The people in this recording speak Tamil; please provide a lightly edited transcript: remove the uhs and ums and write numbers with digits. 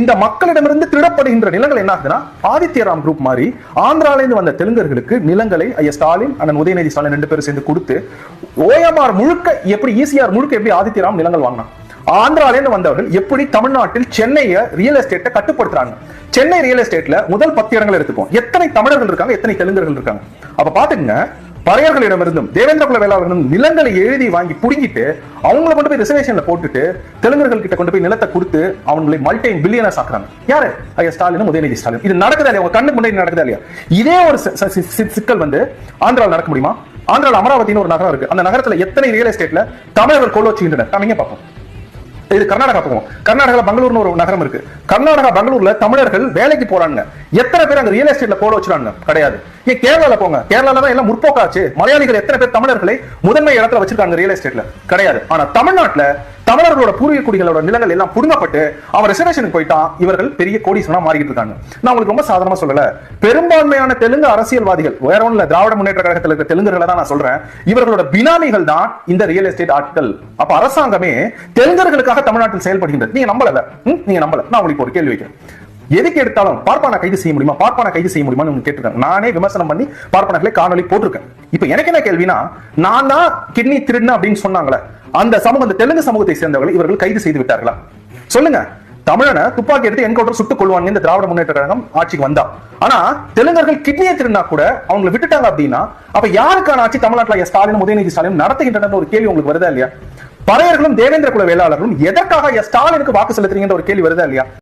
இந்த மக்களிடமிருந்து திருடப்படுகின்ற நிலங்கள் என்ன ஆகுதுன்னா, ஆதித்யராம் குரூப் மாதிரி ஆந்திரால இருந்து வந்த தெலுங்கர்களுக்கு நிலங்களை ஐயா ஸ்டாலின் அண்ணன் உதயநிதி ஸ்டாலின் 2 பேரும் சேர்ந்து கொடுத்து, ஓஎம்ஆர் முழுக்க எப்படி, ஈசிஆர் முழுக்க எப்படி ஆதித்யராம் நிலங்கள் வாங்கினான், ஆந்திரால இருந்து வந்தவர்கள் எப்படி தமிழ்நாட்டில் சென்னையை ரியல் எஸ்டேட்டை கட்டுப்படுத்துறாங்க. சென்னை ரியல் எஸ்டேட்ல முதல் 10 இடங்கள் எடுத்துப்போம். எத்தனை தமிழர்கள் இருக்காங்க, எத்தனை தெலுங்கர்கள் இருக்காங்க. அப்ப பாத்துக்கங்க, பறையர்களிடமிருந்தும் தேவேந்திர குல வேளாளர்களிடம் நிலங்களை எழுதி வாங்கி புடுங்கிட்டு அவங்களை கொண்டு போய் ரிசர்வேஷன்ல போட்டுட்டு தெலுங்கர்கள் கிட்ட கொண்டு போய் நிலத்தை கொடுத்து அவங்களை மல்டி பில்லியனர்ஸ் ஆக்குறாங்க. யாரு? ஐயா ஸ்டாலினும் உதயநிதி ஸ்டாலின். இது நடக்குதா இல்லையா? உங்க கண்ணுக்கு முன்னாடி நடக்குதா இல்லையா? இதே ஒரு சிக்கல் ஆந்திராவில் நடக்க முடியுமா? ஆந்திராவில் அமராவதினு ஒரு நகரம் இருக்கு. அந்த நகரத்துல எத்தனை ரியல் எஸ்டேட்ல தமிழர்கள் கொள்ள வச்சுக்கின்றனர் நாம பார்ப்போம். இது கர்நாடகா போவோம். கர்நாடகா பெங்களூர்னு ஒரு நகரம் இருக்கு. கர்நாடகா பெங்களூர்ல தமிழர்கள் வேலைக்கு போறாங்க. எத்தனை பேர் அங்க ரியல் எஸ்டேட்ல போட வச்சுறாங்க? கிடையாது. ஏன் கேரளால போங்க, கேரளால தான் எல்லாம் முற்போக்காச்சு. மலையாளிகள் எத்தனை பேர் தமிழர்களை முதன்மை இடத்துல வச்சிருக்காங்க ரியல் எஸ்டேட்ல? கிடையாது. ஆனா தமிழ்நாட்டுல தமிழர்களோட பூர்வீக குடிகளோட நிலங்கள் எல்லாம் புடுங்கப்பட்டு அவன் ரிசர்வேஷனுக்கு போயிட்டான். இவர்கள் பெரிய கோடீஸ்வரனா மாறிட்டு இருக்காங்க. நான் உங்களுக்கு ரொம்ப சாதாரணமா சொல்லல, பெரும்பான்மையான தெலுங்கு அரசியல்வாதிகள், வேற ஒண்ணும் இல்ல, திராவிட முன்னேற்ற கழகத்தில் இருக்க தெலுங்கர்களை தான் நான் சொல்றேன். இவர்களோட பினாமிகள் தான் இந்த ரியல் எஸ்டேட் ஆட்கள். அப்ப அரசாங்கமே தெலுங்கர்களுக்காக தமிழ்நாட்டில் செயல்படுகின்றது. நீங்க நம்பல, நீங்க நம்பல. நான் உங்களுக்கு ஒரு கேள்வி வைக்கிறேன். எதுக்கு எடுத்தாலும் பார்ப்பான கைது செய்ய முடியுமா, பார்ப்பான கைது செய்ய முடியுமான்னு கேட்டிருக்காங்க. நானே விமர்சனம் பண்ணி பார்ப்பானர்களை காணொலி போட்டிருக்கேன். இப்ப எனக்கு என்ன கேள்வினா, நான் தான் கிட்னி திருடுன அப்படின்னு சொன்னாங்களே, அந்த சமூகம், அந்த தெலுங்கு சமூகத்தை சேர்ந்தவர்கள் இவர்கள் கைது செய்து விட்டார்களா? சொல்லுங்க. தமிழனை துப்பாக்கி எடுத்து என்கவுண்டர் சுட்டுக் கொள்வாங்க இந்த திராவிட முன்னேற்ற கழகம் ஆட்சிக்கு வந்தா. ஆனா தெலுங்கர்கள் கிட்னியை திருடினா கூட அவங்களை விட்டுட்டாங்க அப்படின்னா, அப்ப யாருக்கான ஆட்சி தமிழ்நாட்டில் ஸ்டாலின் உதயநிதி ஸ்டாலின் நடத்துகின்றன ஒரு கேள்வி உங்களுக்கு வருதா இல்லையா? பறையர்களும் தேவேந்திர குல வேளாளர்களும் எதற்காக ஸ்டாலினுக்கு வாக்கு செலுத்துறீங்கன்ற ஒரு கேள்வி வருதா இல்லையா?